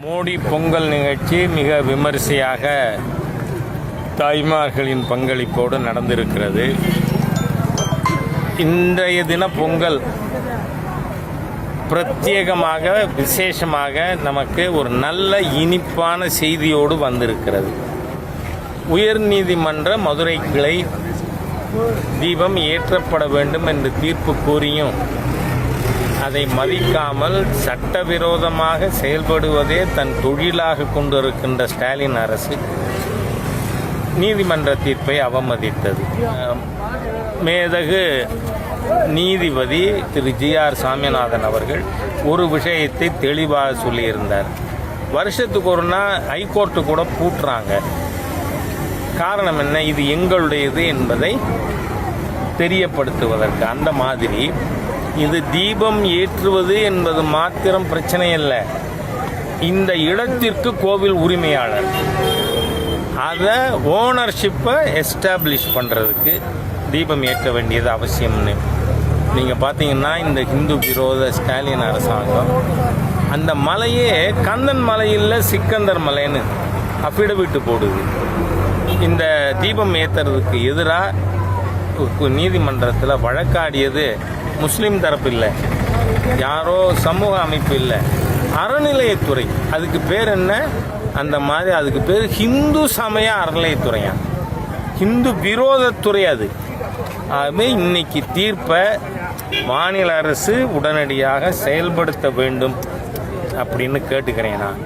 மோடி பொங்கல் நிகழ்ச்சி மிக விமரிசையாக தாய்மார்களின் பங்களிப்போடு நடந்திருக்கிறது. இன்றைய தின பொங்கல் பிரத்யேகமாக விசேஷமாக நமக்கு ஒரு நல்ல இனிப்பான செய்தியோடு வந்திருக்கிறது. உயர்நீதிமன்ற மதுரை கிளை தீபம் ஏற்றப்பட வேண்டும் என்று தீர்ப்பு கூறியும் அதை மதிக்காமல் சட்டவிரோதமாக செயல்படுவதே தன் தொழிலாக கொண்டிருக்கின்ற ஸ்டாலின் அரசு நீதிமன்ற தீர்ப்பை அவமதித்தது. மேதகு நீதிபதி திரு ஜி.ஆர். சாமிநாதன் அவர்கள் ஒரு விஷயத்தை தெளிவாக சொல்லியிருந்தார். வருஷத்துக்கு ஒரு நாள் ஹைகோர்ட்டு கூட பூட்டுறாங்க. காரணம் என்ன? இது எங்களுடையது என்பதை தெரியப்படுத்துவதற்கு. அந்த மாதிரி இது தீபம் ஏற்றுவது என்பது மாத்திரம் பிரச்சனை இல்லை. இந்த இடத்திற்கு கோவில் உரிமையாளர் அதை ஓனர்ஷிப்பை எஸ்டாப்ளிஷ் பண்ணுறதுக்கு தீபம் ஏற்ற வேண்டியது அவசியம்னு நீங்கள் பார்த்தீங்கன்னா இந்த ஹிந்து விரோத ஸ்டாலின் அரசாங்கம் அந்த மலையே கந்தன் மலையில் சிக்கந்தர் மலைன்னு அஃபிடவிட்டு போடுது. இந்த தீபம் ஏற்றுறதுக்கு எதிராக நீதிமன்றத்தில் வழக்காடியது முஸ்லீம் தரப்பு இல்லை, யாரோ சமூக அமைப்பு இல்லை, அறநிலையத்துறை. அதுக்கு பேர் என்ன? அந்த மாதிரி அதுக்கு பேர் ஹிந்து சமய அறநிலையத்துறையா, ஹிந்து விரோதத்துறை அது. ஆகவே இன்னைக்கு தீர்ப்பை மாநில அரசு உடனடியாக செயல்படுத்த வேண்டும் அப்படின்னு கேட்டுக்கிறேன் நான்.